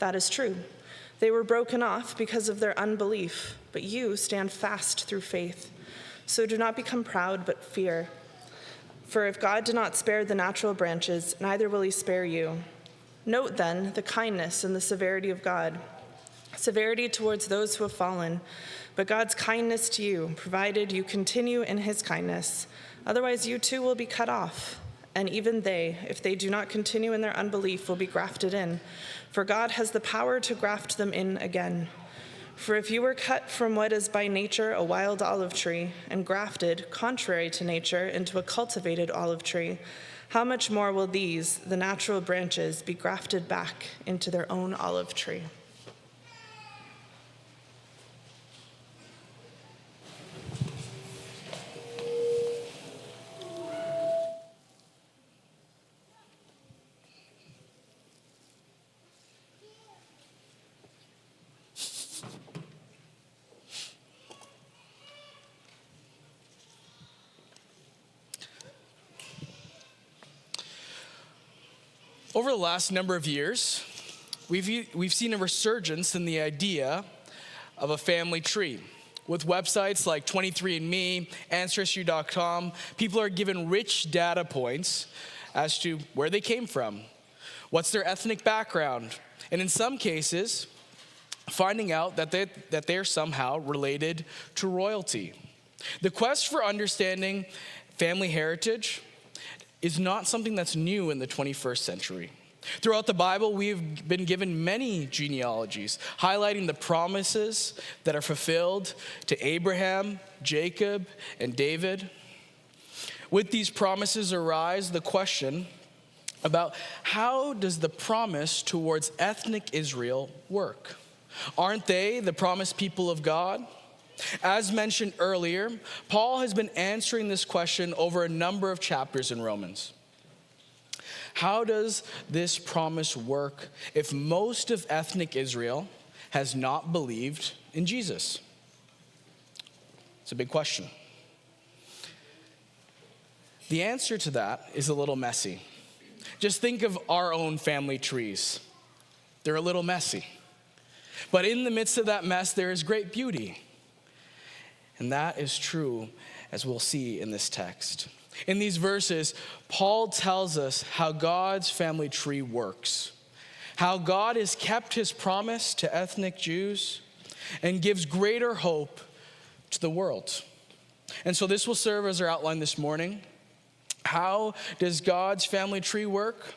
That is true. They were broken off because of their unbelief, but you stand fast through faith. So do not become proud, but fear. For if God did not spare the natural branches, neither will he spare you. Note then the kindness and the severity of God. Severity towards those who have fallen, but God's kindness to you, provided you continue in his kindness. Otherwise you too will be cut off. And even they, if they do not continue in their unbelief, will be grafted in. For God has the power to graft them in again. For if you were cut from what is by nature a wild olive tree and grafted, contrary to nature, into a cultivated olive tree, how much more will these, the natural branches, be grafted back into their own olive tree? Over the last number of years, we've seen a resurgence in the idea of a family tree. With websites like 23andMe, Ancestry.com, people are given rich data points as to where they came from, what's their ethnic background, and in some cases, finding out that they're somehow related to royalty. The quest for understanding family heritage is not something that's new in the 21st century. Throughout the Bible, we've been given many genealogies, highlighting the promises that are fulfilled to Abraham, Jacob, and David. With these promises arise the question about how does the promise towards ethnic Israel work? Aren't they the promised people of God? As mentioned earlier, Paul has been answering this question over a number of chapters in Romans. How does this promise work if most of ethnic Israel has not believed in Jesus? It's a big question. The answer to that is a little messy. Just think of our own family trees. They're a little messy. But in the midst of that mess, there is great beauty. And that is true, as we'll see in this text. In these verses, Paul tells us how God's family tree works, how God has kept his promise to ethnic Jews and gives greater hope to the world. And so this will serve as our outline this morning. How does God's family tree work?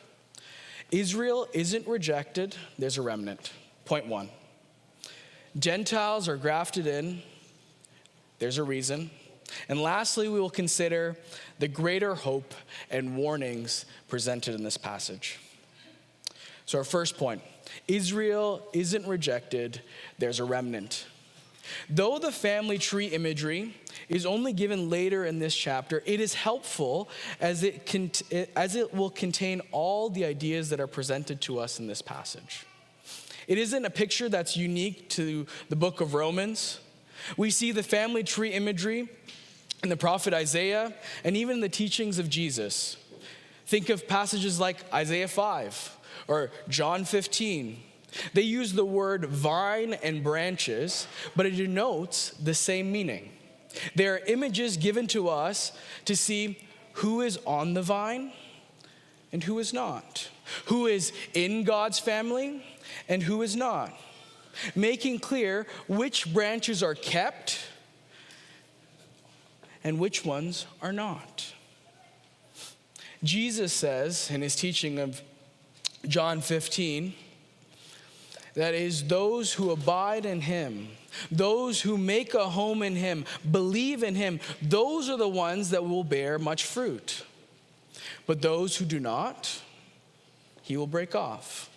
Israel isn't rejected, there's a remnant. Point one. Gentiles are grafted in. There's a reason. And lastly, we will consider the greater hope and warnings presented in this passage. So our first point, Israel isn't rejected, there's a remnant. Though the family tree imagery is only given later in this chapter, it is helpful as it will contain all the ideas that are presented to us in this passage. It isn't a picture that's unique to the book of Romans. We see the family tree imagery in the prophet Isaiah and even the teachings of Jesus. Think of passages like Isaiah 5 or John 15. They use the word vine and branches, but it denotes the same meaning. They are images given to us to see who is on the vine and who is not, who is in God's family and who is not, making clear which branches are kept and which ones are not. Jesus says in his teaching of John 15, that is, those who abide in him, those who make a home in him, believe in him, those are the ones that will bear much fruit. But those who do not, he will break off.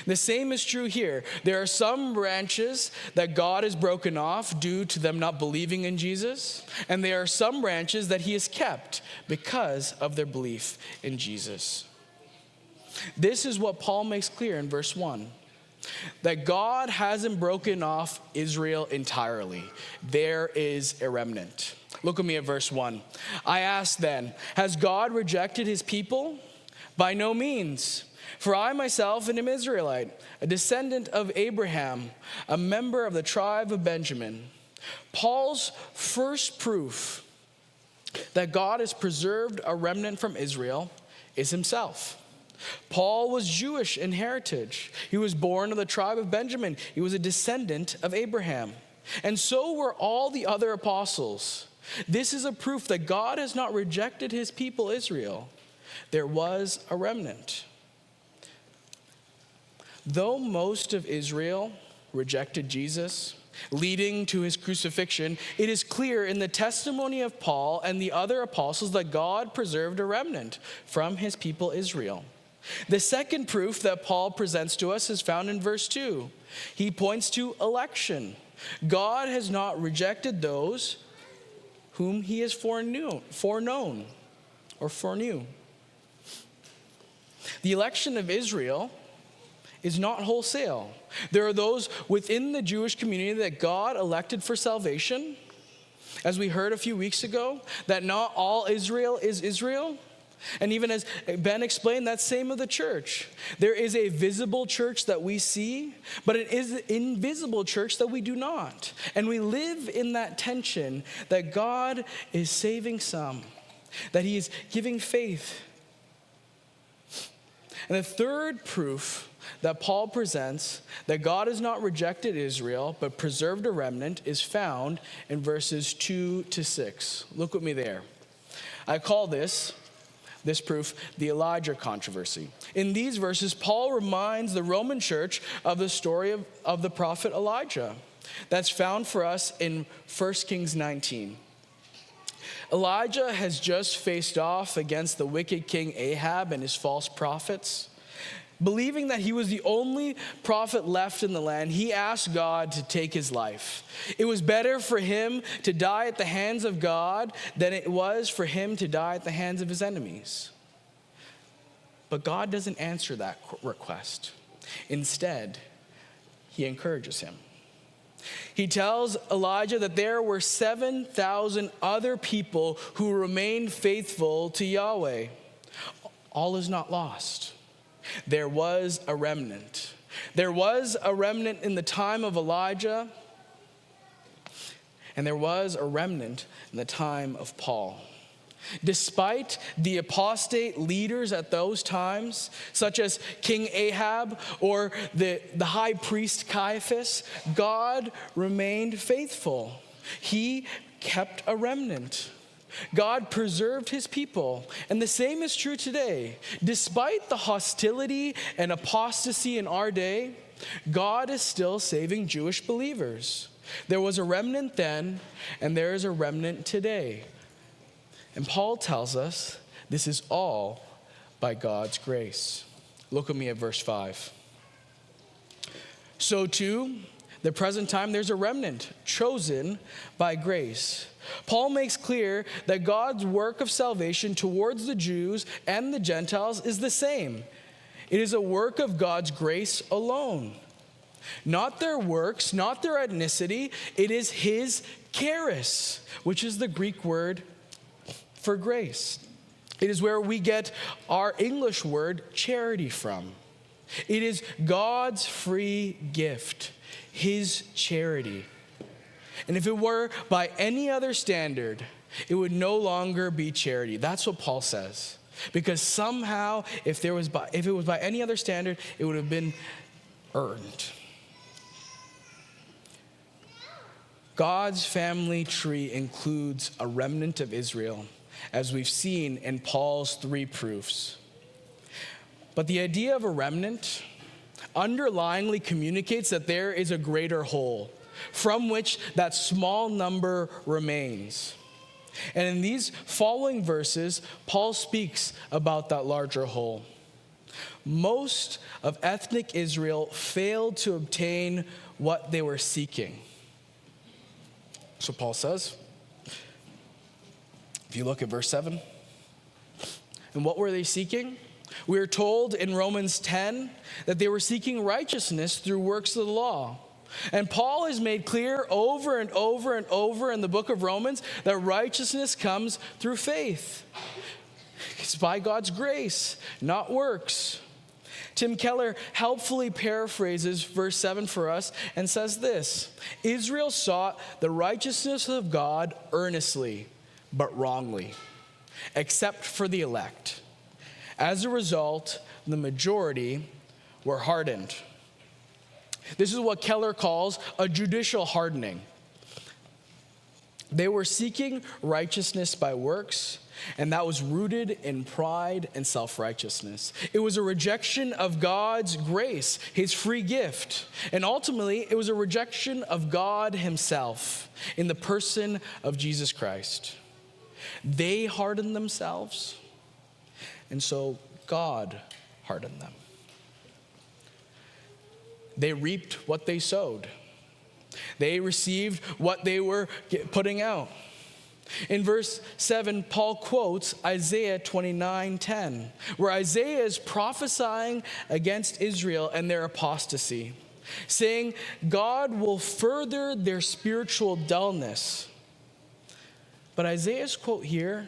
The same is true here. There are some branches that God has broken off due to them not believing in Jesus, and there are some branches that he has kept because of their belief in Jesus. This is what Paul makes clear in verse 1, that God hasn't broken off Israel entirely. There is a remnant. Look with me at verse 1. I ask then, has God rejected his people? By no means. For I myself am an Israelite, a descendant of Abraham, a member of the tribe of Benjamin. Paul's first proof that God has preserved a remnant from Israel is himself. Paul was Jewish in heritage. He was born of the tribe of Benjamin. He was a descendant of Abraham. And so were all the other apostles. This is a proof that God has not rejected his people Israel. There was a remnant. Though most of Israel rejected Jesus, leading to his crucifixion, it is clear in the testimony of Paul and the other apostles that God preserved a remnant from his people Israel. The second proof that Paul presents to us is found in verse 2. He points to election. God has not rejected those whom he has foreknown. The election of Israel is not wholesale. There are those within the Jewish community that God elected for salvation. As we heard a few weeks ago, that not all Israel is Israel. And even as Ben explained, that's same of the church. There is a visible church that we see, but it is an invisible church that we do not. And we live in that tension that God is saving some, that he is giving faith. And the third proof that Paul presents that God has not rejected Israel, but preserved a remnant is found in verses 2-6. Look with me there. I call this proof the Elijah controversy. In these verses, Paul reminds the Roman church of the story of the prophet Elijah. That's found for us in 1 Kings 19. Elijah has just faced off against the wicked king Ahab and his false prophets. Believing that he was the only prophet left in the land, he asked God to take his life. It was better for him to die at the hands of God than it was for him to die at the hands of his enemies. But God doesn't answer that request. Instead, he encourages him. He tells Elijah that there were 7,000 other people who remained faithful to Yahweh. All is not lost. There was a remnant. There was a remnant in the time of Elijah, and there was a remnant in the time of Paul. Despite the apostate leaders at those times, such as King Ahab or the high priest Caiaphas, God remained faithful. He kept a remnant. God preserved his people, and the same is true today. Despite the hostility and apostasy in our day, God is still saving Jewish believers. There was a remnant then, and there is a remnant today. And Paul tells us this is all by God's grace. Look at me at verse 5. So too, the present time, there's a remnant chosen by grace. Paul makes clear that God's work of salvation towards the Jews and the Gentiles is the same. It is a work of God's grace alone. Not their works, not their ethnicity. It is his charis, which is the Greek word for grace. It is where we get our English word charity from. It is God's free gift, his charity. And if it were by any other standard, it would no longer be charity. That's what Paul says. Because somehow, if it was by any other standard, it would have been earned. God's family tree includes a remnant of Israel, as we've seen in Paul's 3 proofs. But the idea of a remnant underlyingly communicates that there is a greater whole from which that small number remains. And in these following verses, Paul speaks about that larger whole. Most of ethnic Israel failed to obtain what they were seeking. So Paul says, if you look at verse 7, and what were they seeking? We are told in Romans 10 that they were seeking righteousness through works of the law. And Paul has made clear over and over and over in the book of Romans that righteousness comes through faith. It's by God's grace, not works. Tim Keller helpfully paraphrases verse 7 for us and says this: Israel sought the righteousness of God earnestly, but wrongly, except for the elect. As a result, the majority were hardened. This is what Keller calls a judicial hardening. They were seeking righteousness by works, and that was rooted in pride and self-righteousness. It was a rejection of God's grace, his free gift. And ultimately, it was a rejection of God himself in the person of Jesus Christ. They hardened themselves, and so God hardened them. They reaped what they sowed. They received what they were putting out. In verse 7, Paul quotes Isaiah 29:10, where Isaiah is prophesying against Israel and their apostasy, saying God will further their spiritual dullness. But Isaiah's quote here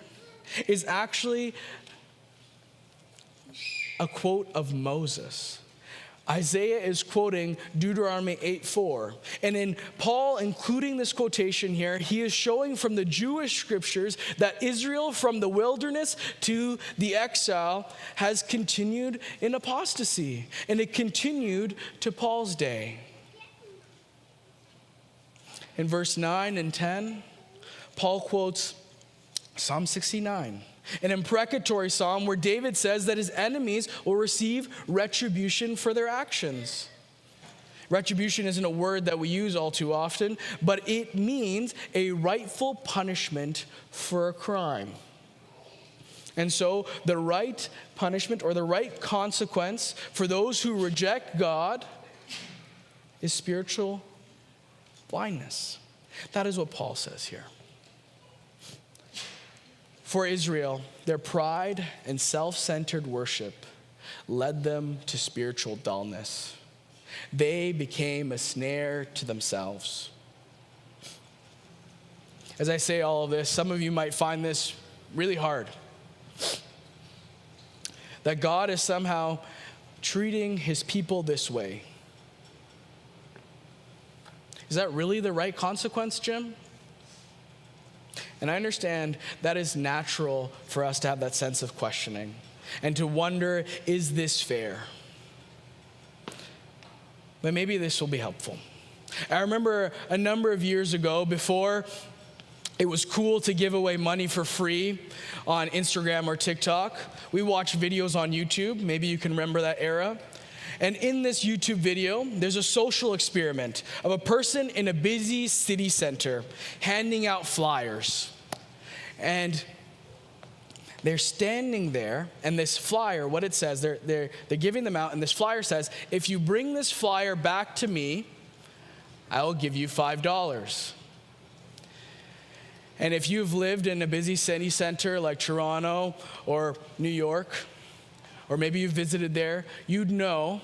is actually a quote of Moses. Isaiah is quoting Deuteronomy 8:4. And in Paul including this quotation here, he is showing from the Jewish scriptures that Israel from the wilderness to the exile has continued in apostasy. And it continued to Paul's day. In verse 9 and 10, Paul quotes Psalm 69. An imprecatory psalm where David says that his enemies will receive retribution for their actions. Retribution isn't a word that we use all too often, but it means a rightful punishment for a crime. And so the right punishment or the right consequence for those who reject God is spiritual blindness. That is what Paul says here. For Israel, their pride and self-centered worship led them to spiritual dullness. They became a snare to themselves. As I say all of this, some of you might find this really hard. That God is somehow treating his people this way. Is that really the right consequence, Jim? And I understand that is natural for us to have that sense of questioning and to wonder, is this fair? But maybe this will be helpful. I remember a number of years ago, before it was cool to give away money for free on Instagram or TikTok, we watched videos on YouTube. Maybe you can remember that era. And in this YouTube video, there's a social experiment of a person in a busy city center handing out flyers. And they're standing there, and this flyer, what it says, they're giving them out, and this flyer says, if you bring this flyer back to me, I will give you $5. And if you've lived in a busy city center like Toronto or New York, or maybe you've visited there, you'd know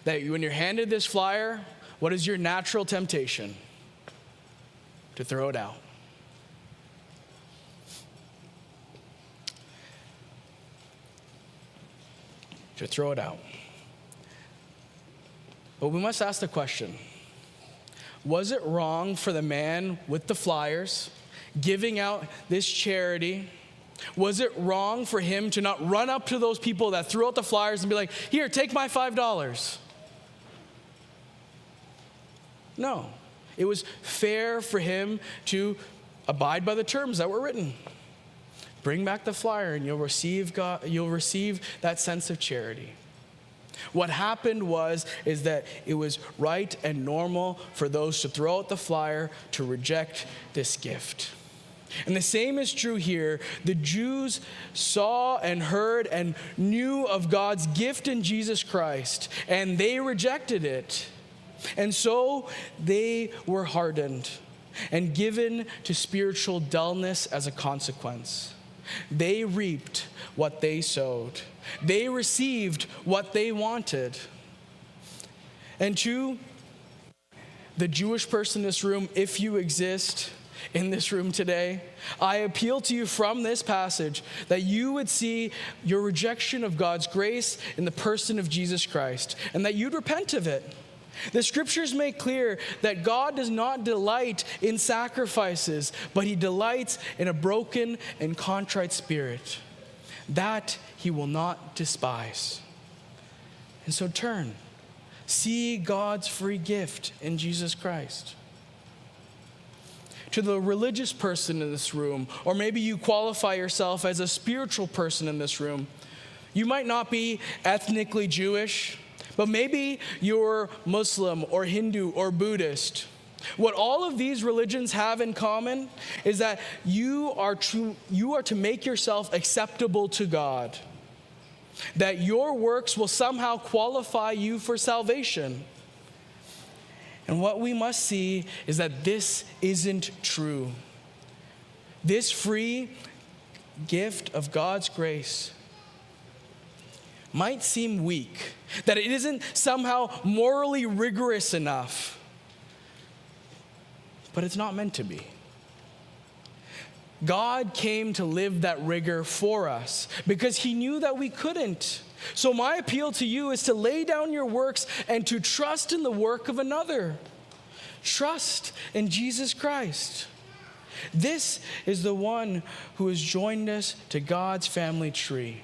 that when you're handed this flyer, what is your natural temptation? To throw it out. To throw it out. But we must ask the question, was it wrong for the man with the flyers giving out this charity? Was it wrong for him to not run up to those people that threw out the flyers and be like, here, take my $5? No. It was fair for him to abide by the terms that were written. Bring back the flyer and you'll receive that sense of charity. What happened is that it was right and normal for those to throw out the flyer, to reject this gift. And the same is true here. The Jews saw and heard and knew of God's gift in Jesus Christ, and they rejected it. And so they were hardened and given to spiritual dullness as a consequence. They reaped what they sowed. They received what they wanted. And to the Jewish person in this room, if you exist, in this room today, I appeal to you from this passage that you would see your rejection of God's grace in the person of Jesus Christ, and that you'd repent of it. The scriptures make clear that God does not delight in sacrifices, but he delights in a broken and contrite spirit. That he will not despise. And so turn. See God's free gift in Jesus Christ. To the religious person in this room, or maybe you qualify yourself as a spiritual person in this room, you might not be ethnically Jewish, but maybe you're Muslim or Hindu or Buddhist. What all of these religions have in common is that you are to make yourself acceptable to God, that your works will somehow qualify you for salvation. And what we must see is that this isn't true. This free gift of God's grace might seem weak, that it isn't somehow morally rigorous enough, but it's not meant to be. God came to live that rigor for us because he knew that we couldn't. So my appeal to you is to lay down your works and to trust in the work of another. Trust in Jesus Christ. This is the one who has joined us to God's family tree.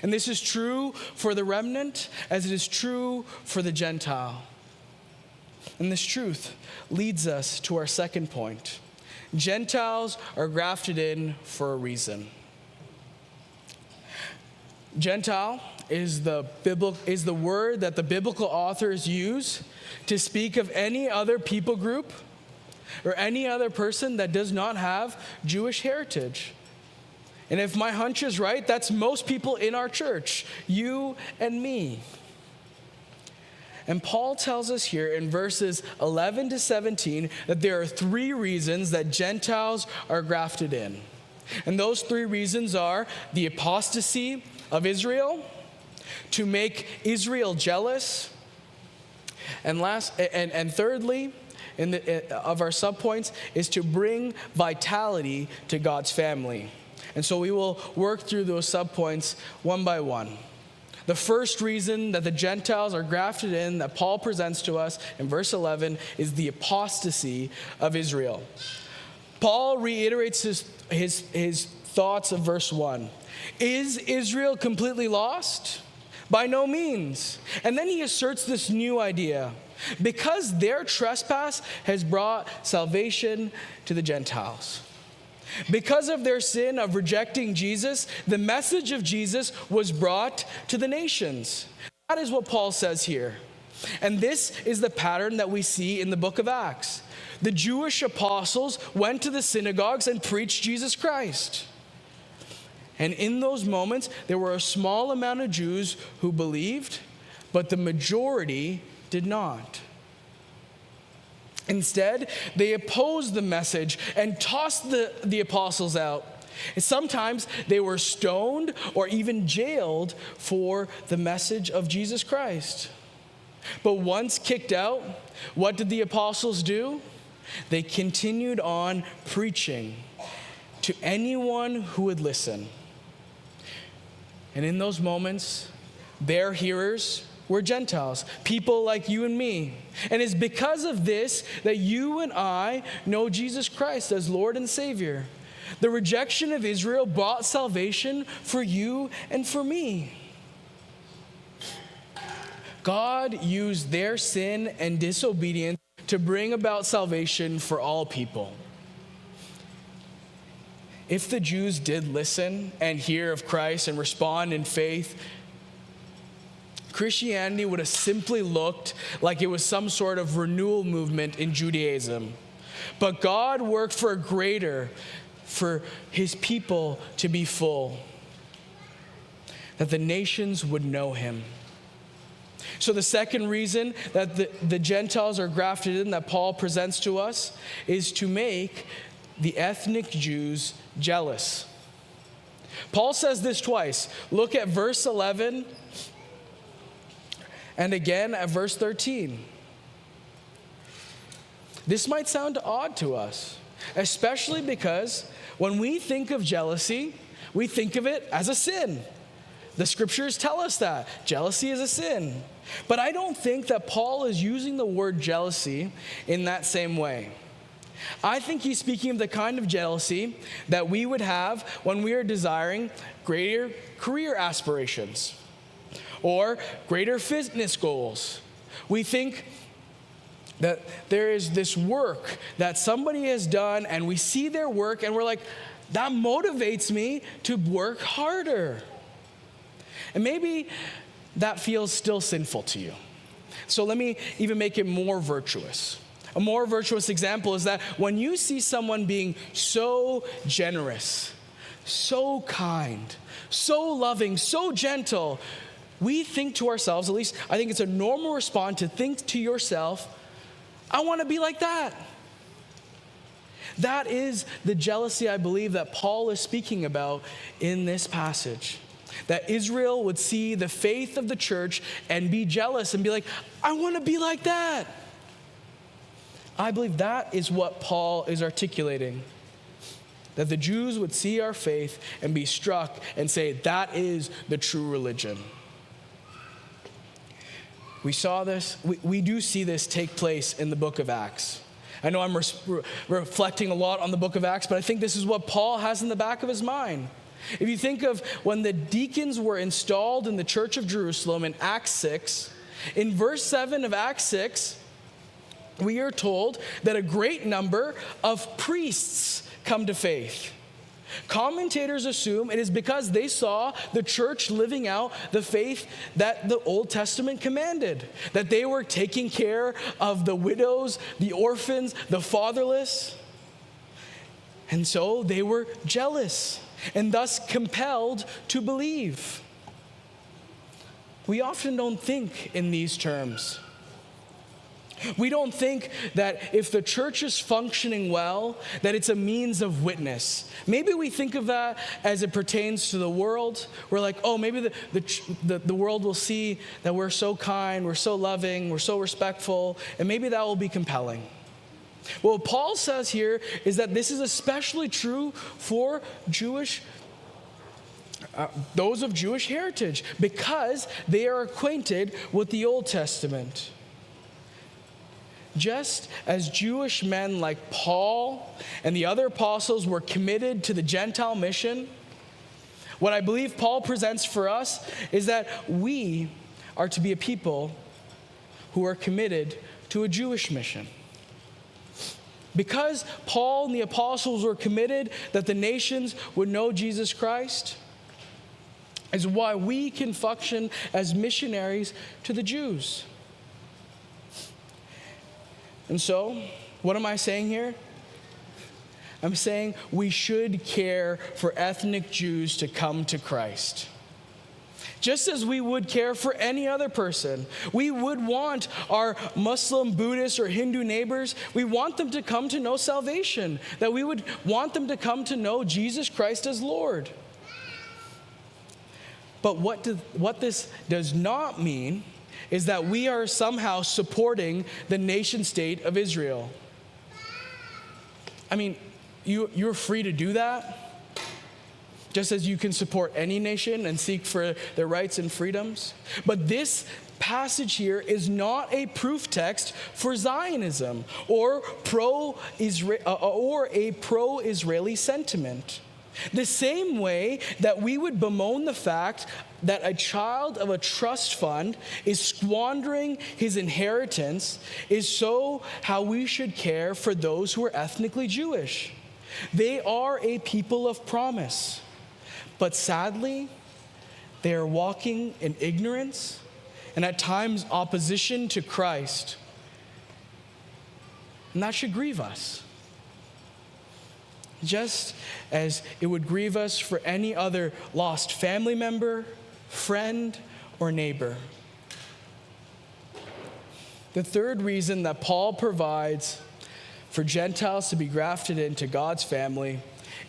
And this is true for the remnant as it is true for the Gentile. And this truth leads us to our second point. Gentiles are grafted in for a reason. Gentile is the word that the biblical authors use to speak of any other people group or any other person that does not have Jewish heritage. And if my hunch is right, that's most people in our church, you and me. And Paul tells us here in verses 11 to 17 that there are three reasons that Gentiles are grafted in. And those three reasons are the apostasy of Israel, to make Israel jealous, and thirdly, of our subpoints, is to bring vitality to God's family. And so we will work through those subpoints one by one. The first reason that the Gentiles are grafted in that Paul presents to us in verse 11 is the apostasy of Israel. Paul reiterates his thoughts of verse 1. Is Israel completely lost? By no means. And then he asserts this new idea. Because their trespass has brought salvation to the Gentiles. Because of their sin of rejecting Jesus, the message of Jesus was brought to the nations. That is what Paul says here. And this is the pattern that we see in the book of Acts. The Jewish apostles went to the synagogues and preached Jesus Christ. And in those moments, there were a small amount of Jews who believed, but the majority did not. Instead, they opposed the message and tossed the apostles out. And sometimes they were stoned or even jailed for the message of Jesus Christ. But once kicked out, what did the apostles do? They continued on preaching to anyone who would listen. And in those moments, their hearers were Gentiles, people like you and me. And it's because of this that you and I know Jesus Christ as Lord and Savior. The rejection of Israel brought salvation for you and for me. God used their sin and disobedience to bring about salvation for all people. If the Jews did listen and hear of Christ and respond in faith, Christianity would have simply looked like it was some sort of renewal movement in Judaism. But God worked for his people to be full, that the nations would know him. So the second reason that the Gentiles are grafted in that Paul presents to us is to make the ethnic Jews jealous. Paul says this twice. Look at verse 11 and again at verse 13. This might sound odd to us. especially because when we think of jealousy, we think of it as a sin. The scriptures tell us that jealousy is a sin. But I don't think that Paul is using the word jealousy in that same way. I think he's speaking of the kind of jealousy that we would have when we are desiring greater career aspirations or greater fitness goals. We think that there is this work that somebody has done, and we see their work and we're like, that motivates me to work harder. And maybe that feels still sinful to you. So let me even make it more virtuous. A more virtuous example is that when you see someone being so generous, so kind, so loving, so gentle, we think to ourselves, at least I think it's a normal response to think to yourself, I want to be like that. That is the jealousy I believe that Paul is speaking about in this passage. That Israel would see the faith of the church and be jealous and be like, I want to be like that. I believe that is what Paul is articulating. That the Jews would see our faith and be struck and say, that is the true religion. We saw this, we do see this take place in the book of Acts. I know I'm reflecting a lot on the book of Acts, but I think this is what Paul has in the back of his mind. If you think of when the deacons were installed in the church of Jerusalem in Acts 6, in verse 7 of Acts 6, we are told that a great number of priests come to faith. Commentators assume it is because they saw the church living out the faith that the Old Testament commanded, that they were taking care of the widows, the orphans, the fatherless. And so they were jealous and thus compelled to believe. We often don't think in these terms. We don't think that if the church is functioning well, that it's a means of witness. Maybe we think of that as it pertains to the world. We're like, oh, maybe the world will see that we're so kind, we're so loving, we're so respectful, and maybe that will be compelling. Well, what Paul says here is that this is especially true for those of Jewish heritage, because they are acquainted with the Old Testament. Just as Jewish men like Paul and the other apostles were committed to the Gentile mission, what I believe Paul presents for us is that we are to be a people who are committed to a Jewish mission. Because Paul and the apostles were committed that the nations would know Jesus Christ, is why we can function as missionaries to the Jews. And so, what am I saying here? I'm saying we should care for ethnic Jews to come to Christ. Just as we would care for any other person. We would want our Muslim, Buddhist, or Hindu neighbors, we want them to come to know salvation. That we would want them to come to know Jesus Christ as Lord. But what this does not mean is that we are somehow supporting the nation state of Israel. I mean, you're free to do that, just as you can support any nation and seek for their rights and freedoms. But this passage here is not a proof text for Zionism or a pro-Israeli sentiment. The same way that we would bemoan the fact that a child of a trust fund is squandering his inheritance is so how we should care for those who are ethnically Jewish. They are a people of promise, but sadly, they are walking in ignorance and at times opposition to Christ. And that should grieve us. Just as it would grieve us for any other lost family member, friend, or neighbor. The third reason that Paul provides for Gentiles to be grafted into God's family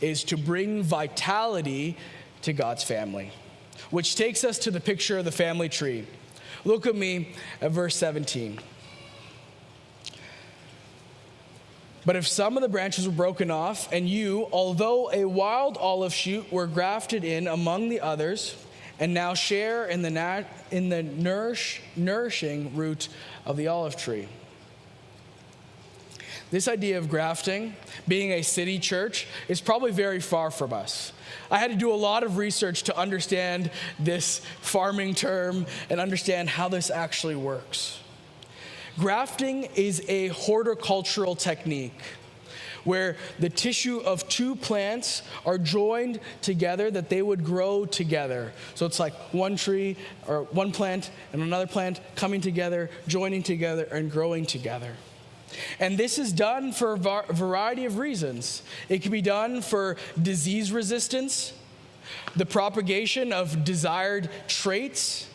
is to bring vitality to God's family, which takes us to the picture of the family tree. Look at me at verse 17. But if some of the branches were broken off, and you, although a wild olive shoot, were grafted in among the others, and now share in the nourishing root of the olive tree. This idea of grafting, being a city church, is probably very far from us. I had to do a lot of research to understand this farming term and understand how this actually works. Grafting is a horticultural technique where the tissue of two plants are joined together that they would grow together. So it's like one tree or one plant and another plant coming together, joining together, and growing together. And this is done for a variety of reasons. It can be done for disease resistance, the propagation of desired traits,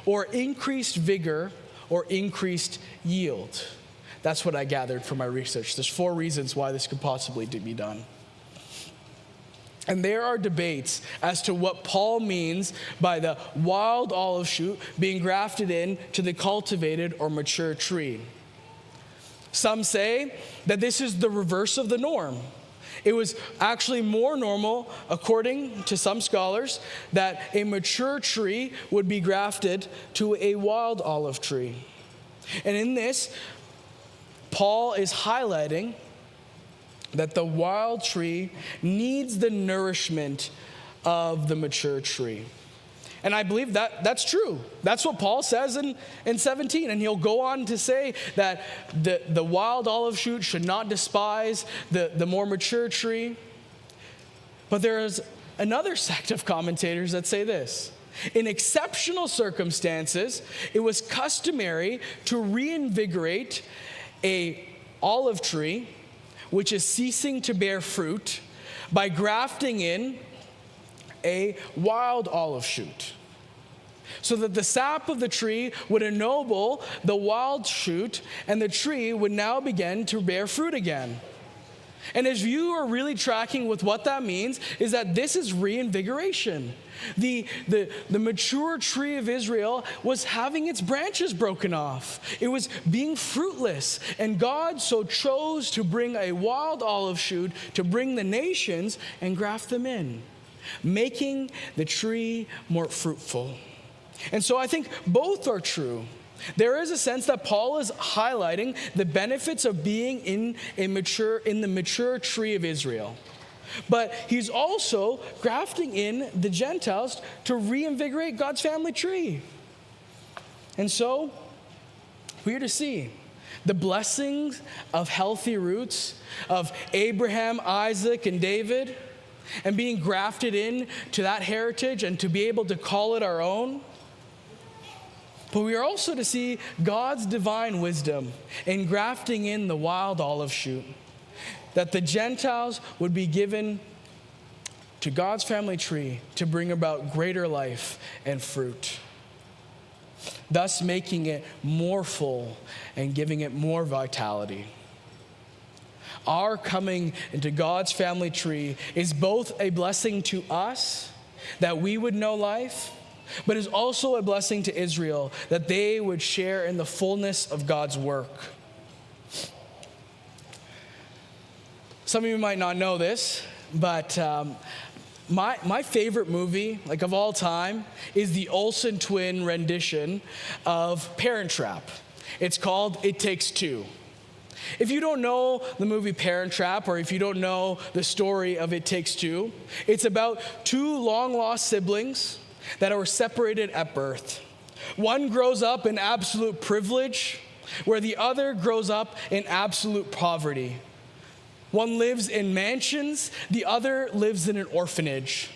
or increased vigor or increased yield. That's what I gathered from my research. There's 4 reasons why this could possibly be done. And there are debates as to what Paul means by the wild olive shoot being grafted in to the cultivated or mature tree. Some say that this is the reverse of the norm. It was actually more normal, according to some scholars, that a mature tree would be grafted to a wild olive tree. And in this, Paul is highlighting that the wild tree needs the nourishment of the mature tree. And I believe that that's true. That's what Paul says in 17. And he'll go on to say that the wild olive shoot should not despise the more mature tree. But there is another sect of commentators that say this. In exceptional circumstances, it was customary to reinvigorate an olive tree, which is ceasing to bear fruit, by grafting in a wild olive shoot, so that the sap of the tree would ennoble the wild shoot, and the tree would now begin to bear fruit again. And as you are really tracking with what that means, is that this is reinvigoration. The mature tree of Israel was having its branches broken off. It was being fruitless. And God so chose to bring a wild olive shoot to bring the nations and graft them in, making the tree more fruitful. And so I think both are true. There is a sense that Paul is highlighting the benefits of being in the mature tree of Israel. But he's also grafting in the Gentiles to reinvigorate God's family tree. And so we're to see the blessings of healthy roots of Abraham, Isaac, and David, and being grafted in to that heritage and to be able to call it our own. But we are also to see God's divine wisdom in grafting in the wild olive shoot, that the Gentiles would be given to God's family tree to bring about greater life and fruit, thus making it more full and giving it more vitality. Our coming into God's family tree is both a blessing to us, that we would know life, but is also a blessing to Israel, that they would share in the fullness of God's work. Some of you might not know this, but my favorite movie, like of all time, is the Olsen twin rendition of Parent Trap. It's called It Takes Two. If you don't know the movie Parent Trap, or if you don't know the story of It Takes Two, it's about 2 long-lost siblings that are separated at birth. One grows up in absolute privilege, where the other grows up in absolute poverty. One lives in mansions, the other lives in an orphanage.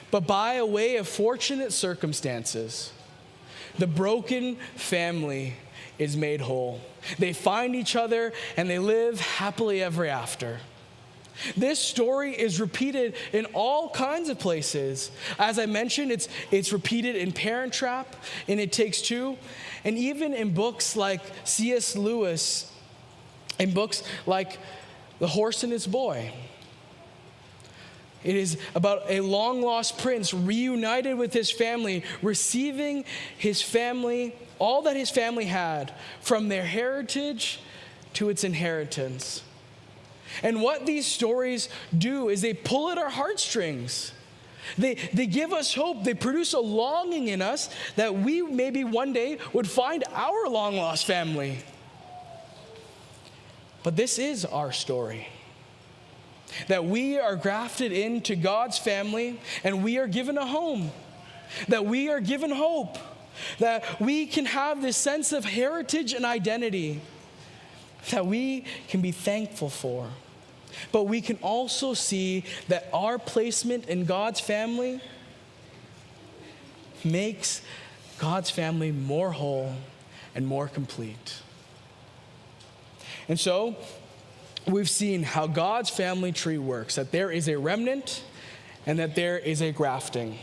But by a way of fortunate circumstances, the broken family is made whole. They find each other and they live happily ever after. This story is repeated in all kinds of places. As I mentioned, it's repeated in Parent Trap, in It Takes Two, and even in books like C.S. Lewis, in books like The Horse and Its Boy. It is about a long-lost prince reunited with his family, receiving his family, all that his family had, from their heritage to its inheritance. And what these stories do is they pull at our heartstrings. They give us hope. They produce a longing in us that we maybe one day would find our long-lost family. But this is our story. That we are grafted into God's family and we are given a home. That we are given hope. That we can have this sense of heritage and identity that we can be thankful for. But we can also see that our placement in God's family makes God's family more whole and more complete. And so, we've seen how God's family tree works, that there is a remnant and that there is a grafting.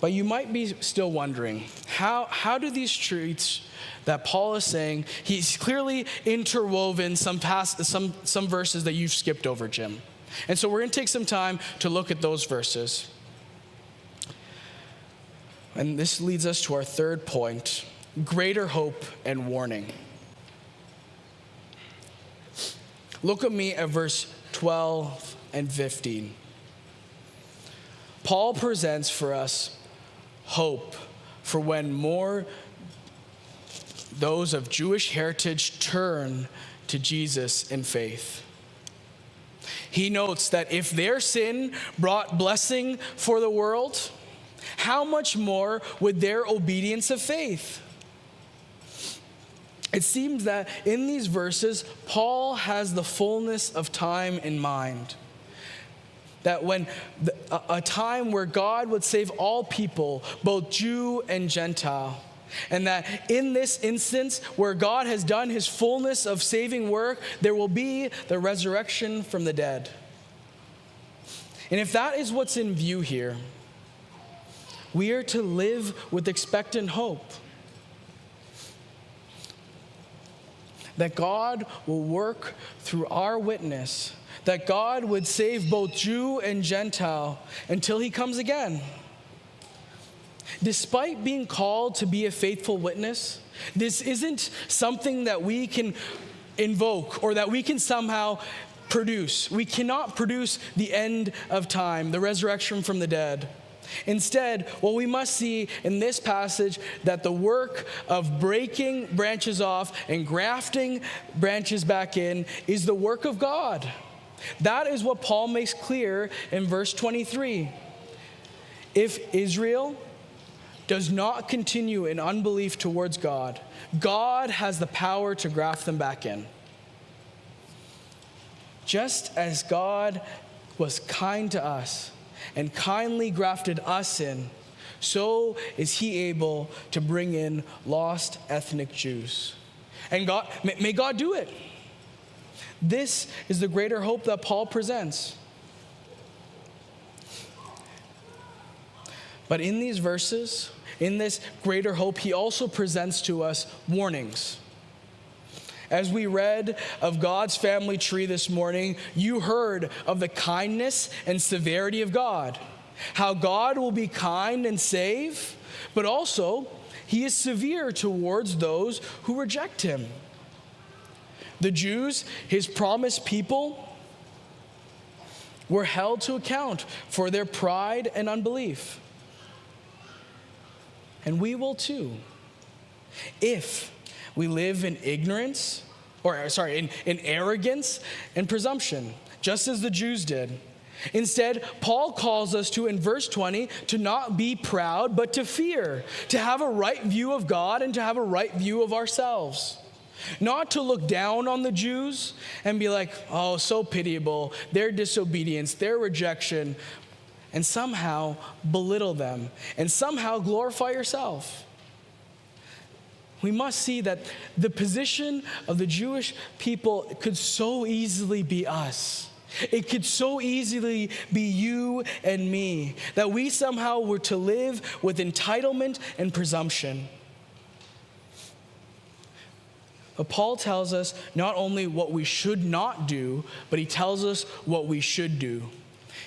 But you might be still wondering, how do these truths that Paul is saying, he's clearly interwoven some verses that you've skipped over, Jim. And so we're going to take some time to look at those verses. And this leads us to our third point, greater hope and warning. Look at me at verse 12 and 15. Paul presents for us hope for when more those of Jewish heritage turn to Jesus in faith. He notes that if their sin brought blessing for the world, how much more would their obedience of faith? It seems that in these verses, Paul has the fullness of time in mind. That when a time where God would save all people, both Jew and Gentile, and that in this instance where God has done his fullness of saving work, there will be the resurrection from the dead. And if that is what's in view here, we are to live with expectant hope. That God will work through our witness, that God would save both Jew and Gentile until he comes again. Despite being called to be a faithful witness, this isn't something that we can invoke or that we can somehow produce. We cannot produce the end of time, the resurrection from the dead. Instead, what we must see in this passage that the work of breaking branches off and grafting branches back in is the work of God. That is what Paul makes clear in verse 23. If Israel does not continue in unbelief towards God, God has the power to graft them back in. Just as God was kind to us and kindly grafted us in, so is he able to bring in lost ethnic Jews. And God, may God do it. This is the greater hope that Paul presents. But in these verses, in this greater hope, he also presents to us warnings. As we read of God's family tree this morning, you heard of the kindness and severity of God. How God will be kind and save, but also he is severe towards those who reject him. The Jews, his promised people, were held to account for their pride and unbelief. And we will too, if we live in ignorance, in arrogance and presumption, just as the Jews did. Instead, Paul calls us to, in verse 20, to not be proud, but to fear, to have a right view of God and to have a right view of ourselves. Not to look down on the Jews and be like, oh, so pitiable, their disobedience, their rejection, and somehow belittle them and somehow glorify yourself. We must see that the position of the Jewish people could so easily be us. It could so easily be you and me, that we somehow were to live with entitlement and presumption. But Paul tells us not only what we should not do, but he tells us what we should do.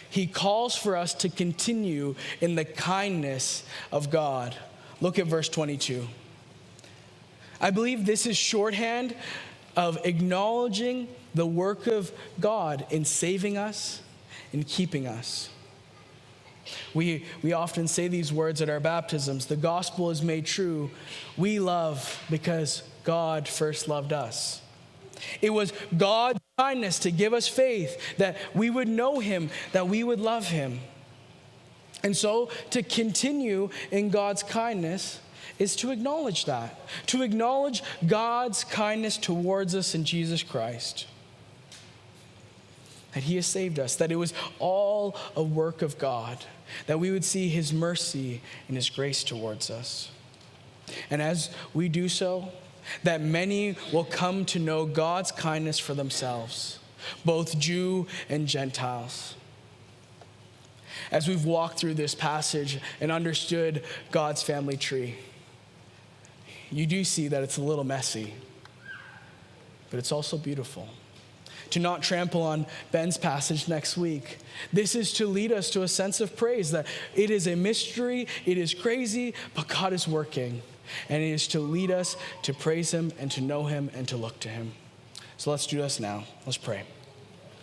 He calls for us to continue in the kindness of God. Look at verse 22. I believe this is shorthand of acknowledging the work of God in saving us and keeping us. We often say these words at our baptisms: the gospel is made true. We love because God first loved us. It was God's kindness to give us faith, that we would know him, that we would love him. And so to continue in God's kindness is to acknowledge that, to acknowledge God's kindness towards us in Jesus Christ. That he has saved us, that it was all a work of God, that we would see his mercy and his grace towards us. And as we do so, that many will come to know God's kindness for themselves, both Jew and Gentiles. As we've walked through this passage and understood God's family tree, you do see that it's a little messy, but it's also beautiful. To not trample on Ben's passage next week, this is to lead us to a sense of praise, that it is a mystery, it is crazy, but God is working. And it is to lead us to praise him and to know him and to look to him. So let's do this now. Let's pray.